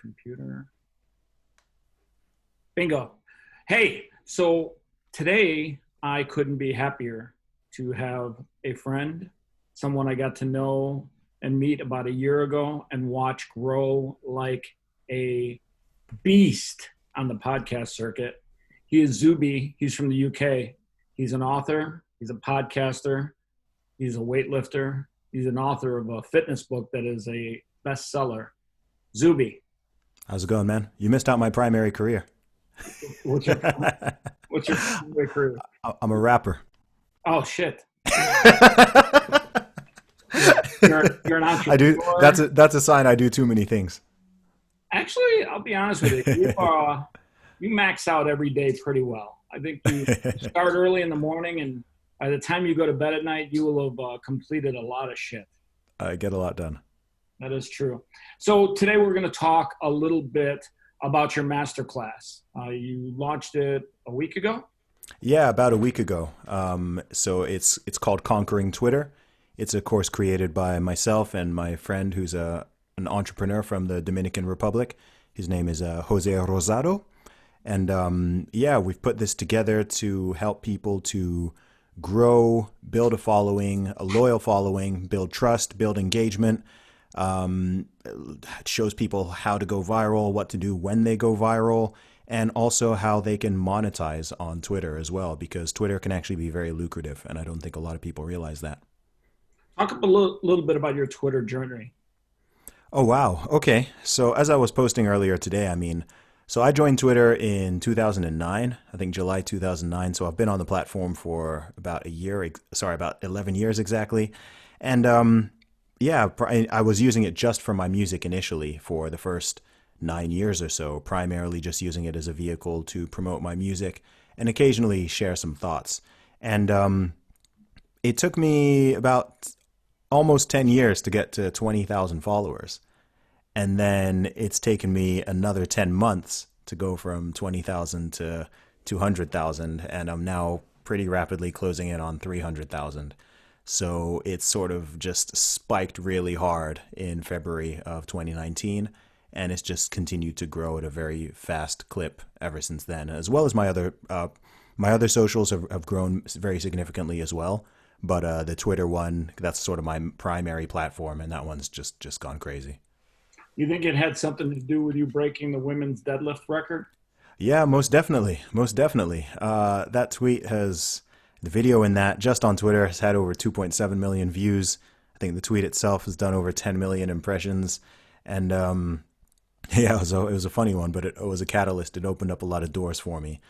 computer. Bingo. Hey, so today I couldn't be happier to have a friend, someone I got to know and meet about a year ago and watch grow like a beast on the podcast circuit. He is Zuby. He's from the UK. He's an author. He's a podcaster. He's a weightlifter. He's an author of a fitness book that is a bestseller. Zuby, How's it going, man? You missed out my primary career. what's your what's your primary career? I'm a rapper. Oh shit! You're an I do. entrepreneur. That's a sign I do too many things. Actually, I'll be honest with you. You max out every day pretty well. I think you start early in the morning, and by the time you go to bed at night, you will have completed a lot of shit. I get a lot done. That is true. So today we're going to talk a little bit about your masterclass. You launched it a week ago. Yeah, about a week ago. So it's called Conquering Twitter. It's a course created by myself and my friend who's an entrepreneur from the Dominican Republic. His name is Jose Rosado. And yeah, we've put this together to help people to grow, build a following, a loyal following, build trust, build engagement. It shows people how to go viral, what to do when they go viral, and also how they can monetize on Twitter as well, because Twitter can actually be very lucrative. And I don't think a lot of people realize that. Talk a little bit about your Twitter journey. Oh, wow. Okay. So as I was posting earlier today, so I joined Twitter in 2009, I think July 2009. So I've been on the platform for about a year, about 11 years exactly. And yeah, I was using it just for my music initially for the first 9 years or so, primarily just using it as a vehicle to promote my music and occasionally share some thoughts. And it took me about almost 10 years to get to 20,000 followers. And then it's taken me another 10 months to go from 20,000 to 200,000. And I'm now pretty rapidly closing in on 300,000. So it's sort of just spiked really hard in February of 2019. And it's just continued to grow at a very fast clip ever since then, as well as my other socials have grown very significantly as well. But the Twitter one, that's sort of my primary platform, and that one's just gone crazy. You think it had something to do with you breaking the women's deadlift record? Yeah, most definitely. Most definitely. That tweet the video in that just on Twitter has had over 2.7 million views. I think the tweet itself has done over 10 million impressions. And yeah, it was a funny one, but it was a catalyst. It opened up a lot of doors for me.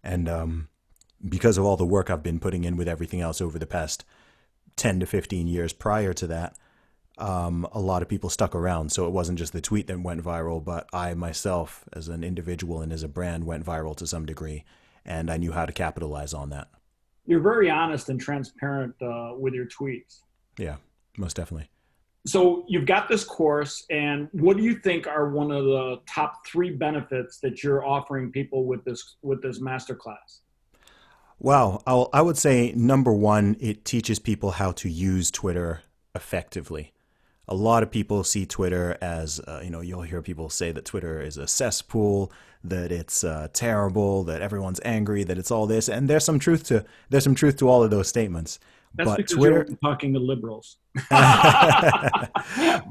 And because of all the work I've been putting in with everything else over the past 10 to 15 years prior to that, a lot of people stuck around. So it wasn't just the tweet that went viral, but I myself, as an individual and as a brand, went viral to some degree. And I knew how to capitalize on that. You're very honest and transparent with your tweets. Yeah, most definitely. So you've got this course, and what do you think are one of the top three benefits that you're offering people with this masterclass? Wow. I would say number one, it teaches people how to use Twitter effectively. A lot of people see Twitter as, you'll hear people say that Twitter is a cesspool, that it's terrible, that everyone's angry, that it's all this, and there's some truth to all of those statements. That's But because Twitter, you're talking to liberals.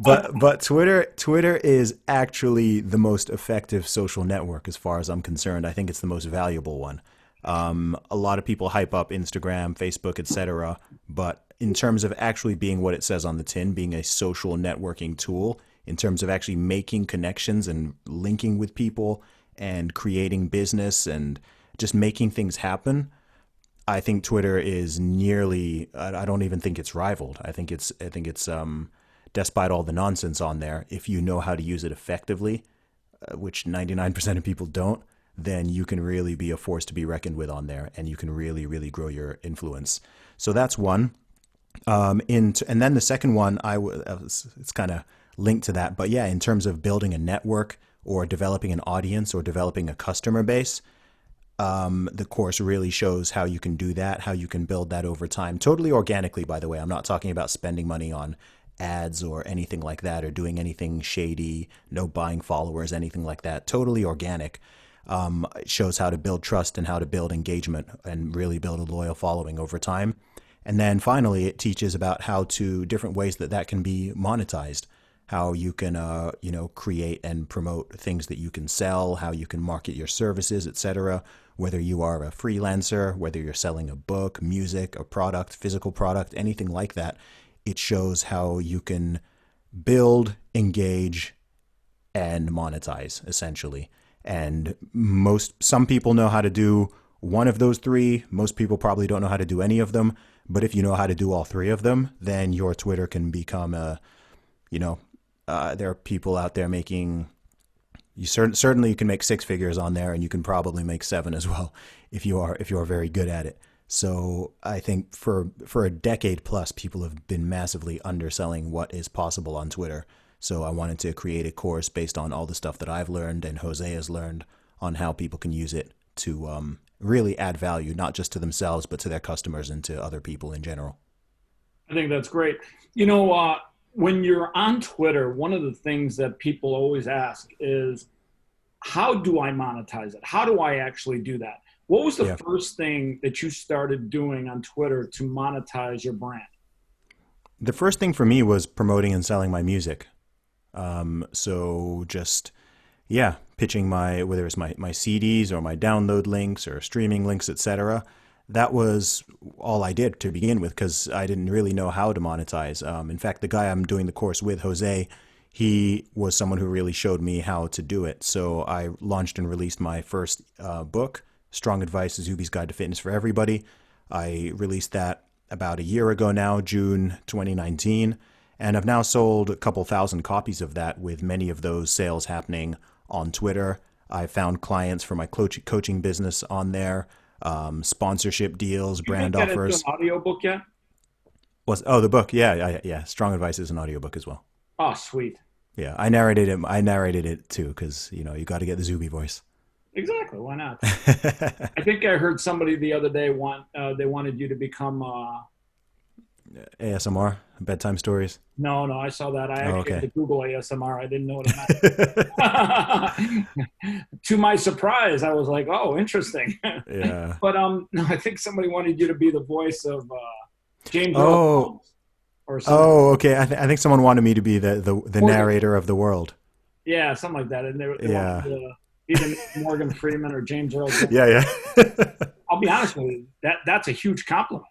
but Twitter is actually the most effective social network as far as I'm concerned. I think it's the most valuable one. A lot of people hype up Instagram, Facebook, etc. But in terms of actually being what it says on the tin, being a social networking tool, in terms of actually making connections and linking with people and creating business and just making things happen, I think Twitter is I don't even think it's rivaled. I think it's despite all the nonsense on there, if you know how to use it effectively, which 99% of people don't, then you can really be a force to be reckoned with on there, and you can really, really grow your influence. So that's one. And then the second one, it's kind of linked to that, but yeah, in terms of building a network or developing an audience or developing a customer base, the course really shows how you can do that, how you can build that over time, totally organically, by the way. I'm not talking about spending money on ads or anything like that, or doing anything shady, no buying followers, anything like that. Totally organic. It shows how to build trust and how to build engagement and really build a loyal following over time. And then finally, it teaches about how to different ways that that can be monetized, how you can, create and promote things that you can sell, how you can market your services, etc. Whether you are a freelancer, whether you're selling a book, music, a product, physical product, anything like that, it shows how you can build, engage, and monetize essentially. And some people know how to do one of those three. Most people probably don't know how to do any of them. But if you know how to do all three of them, then your Twitter can become there are people out there making, certainly you can make six figures on there, and you can probably make seven as well if you are very good at it. So I think for a decade plus, people have been massively underselling what is possible on Twitter. So I wanted to create a course based on all the stuff that I've learned and Jose has learned on how people can use it to really add value, not just to themselves, but to their customers and to other people in general. I think that's great. When you're on Twitter, one of the things that people always ask is, how do I monetize it? How do I actually do that? What was the first thing that you started doing on Twitter to monetize your brand? The first thing for me was promoting and selling my music. So just, pitching whether it's my CDs or my download links or streaming links, etc. That was all I did to begin with, because I didn't really know how to monetize. In fact, the guy I'm doing the course with, Jose, he was someone who really showed me how to do it. So I launched and released my first book, Strong Advice, Zuby's Guide to Fitness for Everybody. I released that about a year ago now, June 2019. And I've now sold a couple thousand copies of that, with many of those sales happening on Twitter. I found clients for my coaching business on there, sponsorship deals, brand offers. offers. An audiobook yet? The book? Yeah. Strong Advice is an audiobook as well. Oh, sweet. Yeah, I narrated it too, because you got to get the Zuby voice. Exactly. Why not? I think I heard somebody the other day they wanted you to become ASMR, bedtime stories. No, I saw that. I actually had to Google ASMR. I didn't know what it meant. To my surprise, I was like, "Oh, interesting." Yeah. But no, I think somebody wanted you to be the voice of James Earl Jones or something. Oh, okay. I think someone wanted me to be the narrator of the world. Yeah, something like that. And they wanted either Morgan Freeman or James Earl Jones. Yeah. I'll be honest with you. That's a huge compliment.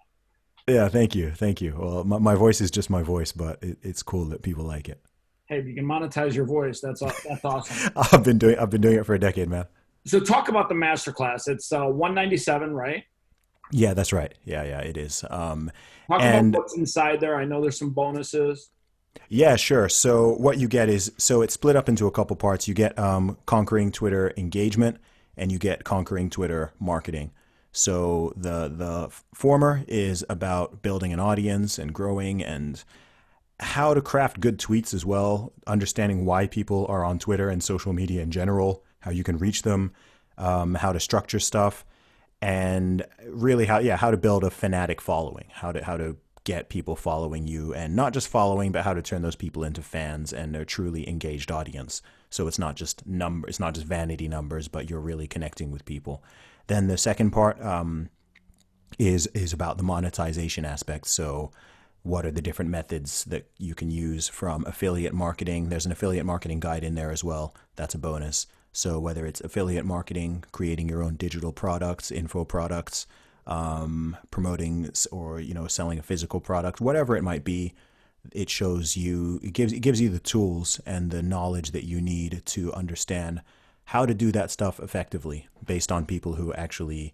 Yeah, thank you. Well, my voice is just my voice, but it's cool that people like it. Hey, if you can monetize your voice, that's awesome. I've been doing it for a decade, man. So talk about the masterclass. It's $197, right? Yeah, that's right. Yeah, it is. Talk about what's inside there. I know there's some bonuses. Yeah, sure. So what you get is, it's split up into a couple parts. You get conquering Twitter engagement, and you get conquering Twitter marketing. So the former is about building an audience and growing, and how to craft good tweets as well, understanding why people are on Twitter and social media in general, how you can reach them, how to structure stuff, and really how to build a fanatic following, how to get people following you, and not just following, but how to turn those people into fans and a truly engaged audience. So it's not just it's not just vanity numbers, but you're really connecting with people. Then the second part is about the monetization aspect. So what are the different methods that you can use, from affiliate marketing? There's an affiliate marketing guide in there as well. That's a bonus. So whether it's affiliate marketing, creating your own digital products, info products, promoting or selling a physical product, whatever it might be, it gives you the tools and the knowledge that you need to understand how to do that stuff effectively, based on people who actually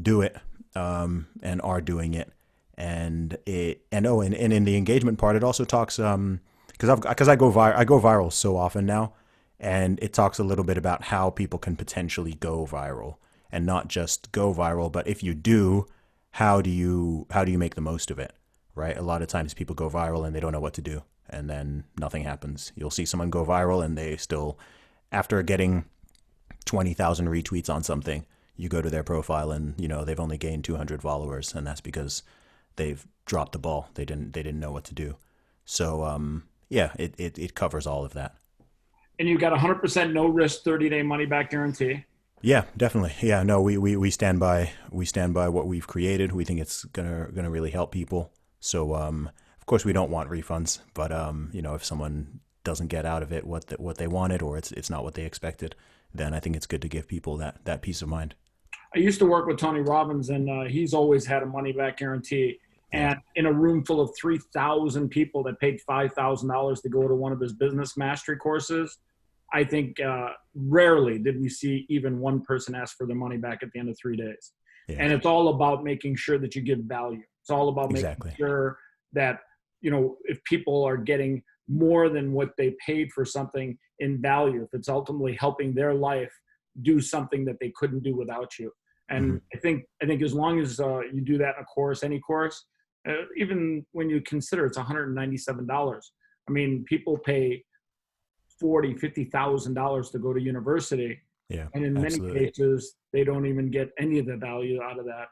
do it and are doing it. And in the engagement part, it also talks because I go viral so often now, and it talks a little bit about how people can potentially go viral, and not just go viral, but if you do, how do you make the most of it, right? A lot of times people go viral and they don't know what to do, and then nothing happens. You'll see someone go viral and they still, after getting 20,000 retweets on something, you go to their profile and they've only gained 200 followers, and that's because they've dropped the ball. They didn't know what to do. So yeah, it covers all of that. And you got 100% no risk 30-day money back guarantee. Yeah, definitely. Yeah, no, we stand by what we've created. We think it's gonna really help people. So of course we don't want refunds, but if someone doesn't get out of it what they wanted, or it's not what they expected, then I think it's good to give people that peace of mind. I used to work with Tony Robbins, and he's always had a money back guarantee. Yeah. And in a room full of 3,000 people that paid $5,000 to go to one of his business mastery courses, I think rarely did we see even one person ask for their money back at the end of 3 days. Yeah. And it's all about making sure that you give value. It's all about making Exactly. sure that, if people are getting more than what they paid for something in value, if it's ultimately helping their life do something that they couldn't do without you. Hmm. And I think as long as you do that in a course, any course, even when you consider it's $197. I mean, people pay 40, $50,000 to go to university, Yeah, and in many absolutely. cases, they don't even get any of the value out of that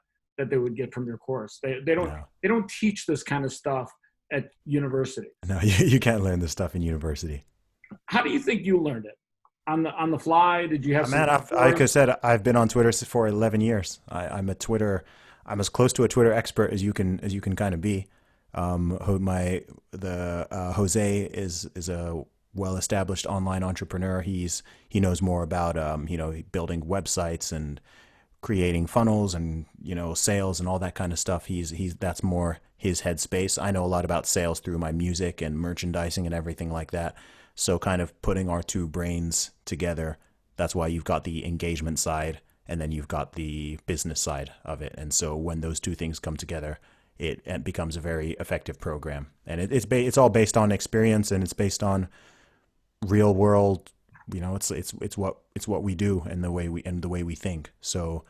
they would get from your course. No, They don't teach this kind of stuff at university. no, you can't learn this stuff in university. How do you think you learned it? On the fly? Did you have some Man, like I mentors? said, I've been on Twitter for 11 years. I'm as close to a Twitter expert as you can kind of be. Jose is a well established online entrepreneur. He knows more about building websites and creating funnels and sales and all that kind of stuff. He's that's more his headspace. I know a lot about sales through my music and merchandising and everything like that. So kind of putting our two brains together, that's why you've got the engagement side and then you've got the business side of it. And so when those two things come together, it becomes a very effective program. And it's all based on experience, and it's based on real world. It's what we do and the way we think. So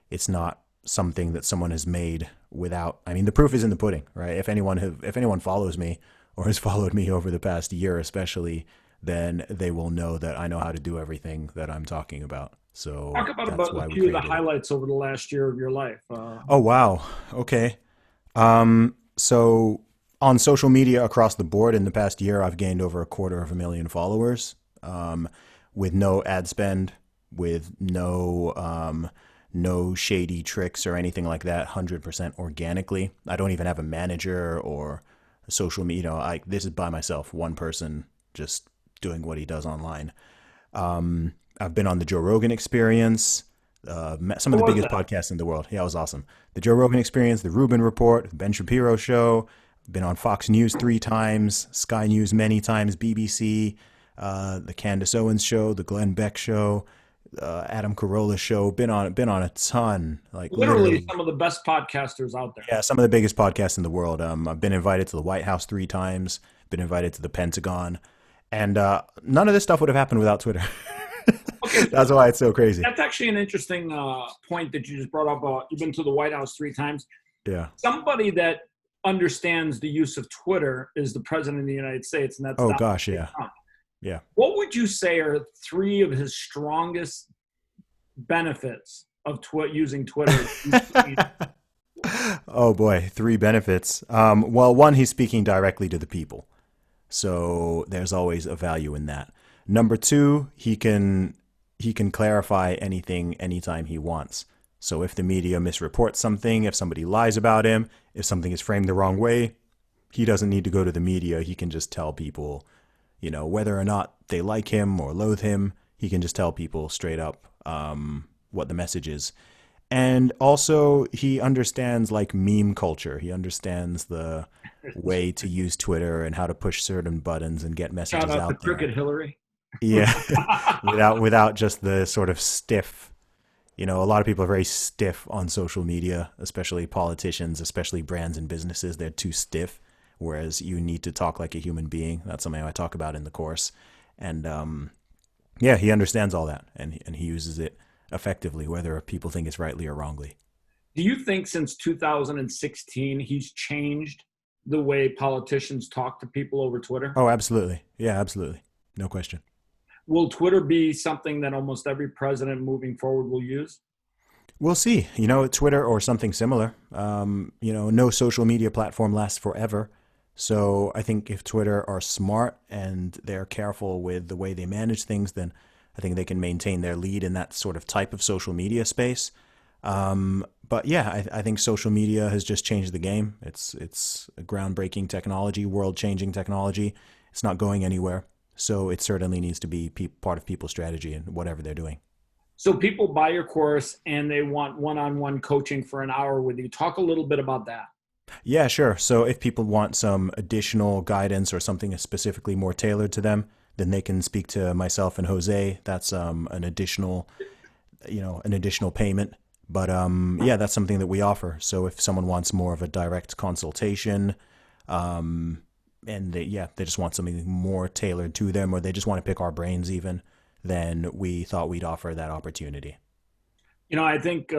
it's not something that someone has made without. I mean, the proof is in the pudding, right? If anyone follows me or has followed me over the past year, especially, then they will know that I know how to do everything that I'm talking about. So Talk about that's a why we few of the created it. highlights over the last year of your life. Oh wow. Okay. So on social media across the board in the past year, I've gained over 250,000 followers, with no ad spend, with no shady tricks or anything like that. 100% organically. I don't even have a manager or a social media. This is by myself, one person, just doing what he does online. I've been on the Joe Rogan Experience, some of What the was biggest that? podcasts in the world. Yeah, it was awesome. The Joe Rogan Experience, the Rubin Report, the Ben Shapiro Show. Been on Fox News 3 times, Sky News many times, BBC, the Candace Owens Show, the Glenn Beck Show, Adam Carolla Show. Been on a ton, like Literally literally. some of the best podcasters out there. Yeah, some of the biggest podcasts in the world. I've been invited to the White House 3 times. Been invited to the Pentagon, and none of this stuff would have happened without Twitter. Okay, so That's why it's so crazy. that's actually an interesting point that you just brought up. You've been to the White House 3 times. Yeah. Somebody that understands the use of Twitter is the president of the United States, and that's Oh Donald gosh, J. yeah, Trump. yeah. What would you say are three of his strongest benefits of using Twitter? Oh boy, 3 benefits. Well, one, he's speaking directly to the people, so there's always a value in that. Number two, he can clarify anything anytime he wants. So if the media misreports something, if somebody lies about him, if something is framed the wrong way, he doesn't need to go to the media. He can just tell people, whether or not they like him or loathe him. He can just tell people straight up what the message is. And also, he understands like meme culture. He understands the way to use Twitter and how to push certain buttons and get Shout messages out to out there. Crooked Hillary. Yeah, without just the sort of stiff. A lot of people are very stiff on social media, especially politicians, especially brands and businesses. They're too stiff, whereas you need to talk like a human being. That's something I talk about in the course. And yeah, he understands all that, and he uses it effectively, whether people think it's rightly or wrongly. Do you think since 2016 he's changed the way politicians talk to people over Twitter? Oh, absolutely. Yeah, absolutely. No question. Will Twitter be something that almost every president moving forward will use? We'll see. Twitter or something similar. No social media platform lasts forever. So I think if Twitter are smart and they're careful with the way they manage things, then I think they can maintain their lead in that sort of type of social media space. But yeah, I think social media has just changed the game. It's a groundbreaking technology, world changing technology. It's not going anywhere. So it certainly needs to be part of people's strategy and whatever they're doing. So people buy your course and they want one-on-one coaching for an hour with you. Talk a little bit about that. Yeah, sure. So if people want some additional guidance or something specifically more tailored to them, then they can speak to myself and Jose. That's an additional, an additional payment. But yeah, that's something that we offer. So if someone wants more of a direct consultation, and they just want something more tailored to them, or they just want to pick our brains even, then we thought we'd offer that opportunity. I think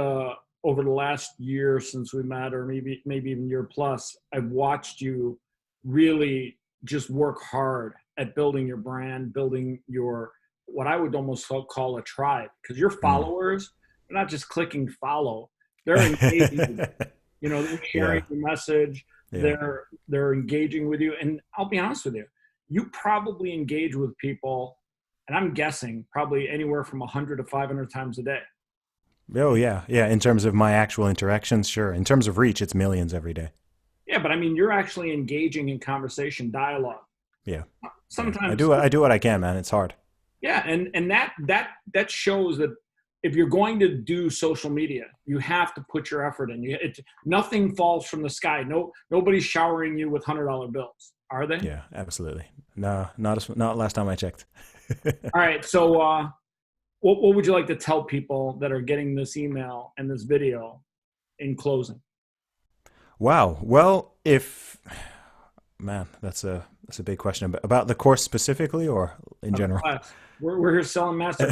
over the last year since we met, or maybe even year plus, I've watched you really just work hard at building your brand, building your what I would almost call a tribe, because your Mm. followers are not just clicking follow; they're engaging with you. They're sharing Yeah, your message. yeah. They're engaging with you, and I'll be honest with you, you probably engage with people, and I'm guessing probably anywhere from 100 to 500 times a day. Oh yeah, yeah. In terms of my actual interactions, sure. In terms of reach, it's millions every day. Yeah, but I mean, you're actually engaging in conversation, dialogue. Yeah, yeah. Sometimes, I do what I can, man. It's hard. yeah, and that shows that if you're going to do social media, you have to put your effort in. Nothing falls from the sky. Nobody's showering you with $100 bills, are they? Yeah, absolutely. No, not last time I checked. All right. So, what would you like to tell people that are getting this email and this video in closing? Wow. Well, if man, that's a big question about the course specifically or in general. Class. We're here selling master.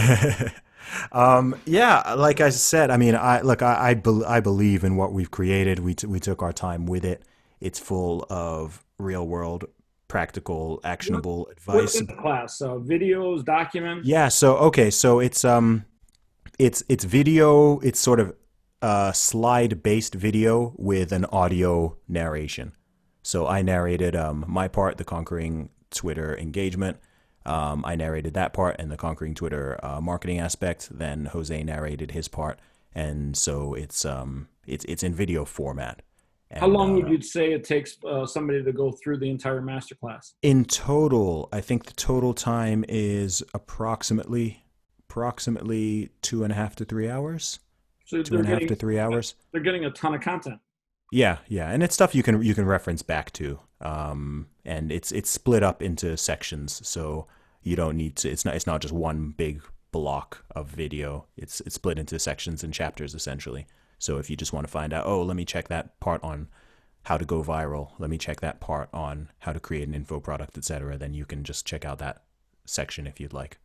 Yeah, like I said, I mean, I believe in what we've created. We took our time with it. It's full of real world, practical, What, actionable what's advice. in the class? Videos, documents. Yeah, so okay, so it's video. It's sort of slide based video with an audio narration. So I narrated my part, the conquering Twitter engagement. I narrated that part and the conquering Twitter marketing aspect. Then Jose narrated his part, and so it's in video format. How And long would you say it takes somebody to go through the entire masterclass? in total, I think the total time is approximately 2.5 to 3 hours. So Two and a half to 3 hours. they're getting a ton of content. Yeah, yeah, and it's stuff you can reference back to, and it's split up into sections, so you don't need to. It's not just one big block of video. It's split into sections and chapters essentially. So if you just want to find out, oh, let me check that part on how to go viral, let me check that part on how to create an info product, etc., then you can just check out that section if you'd like.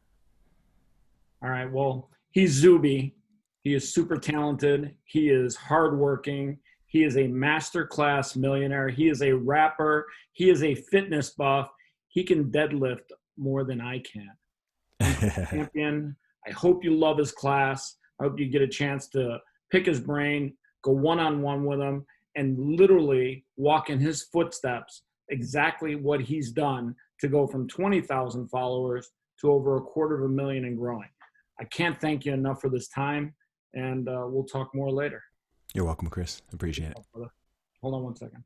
All right. Well, he's Zuby. He is super talented. He is hardworking. He is a masterclass millionaire. He is a rapper. He is a fitness buff. He can deadlift more than I can. He's a champion. I hope you love his class. I hope you get a chance to pick his brain, go one-on-one with him, and literally walk in his footsteps, exactly what he's done to go from 20,000 followers to over 250,000 and growing. I can't thank you enough for this time, and we'll talk more later. You're welcome, Chris. Appreciate it. Hold on one second.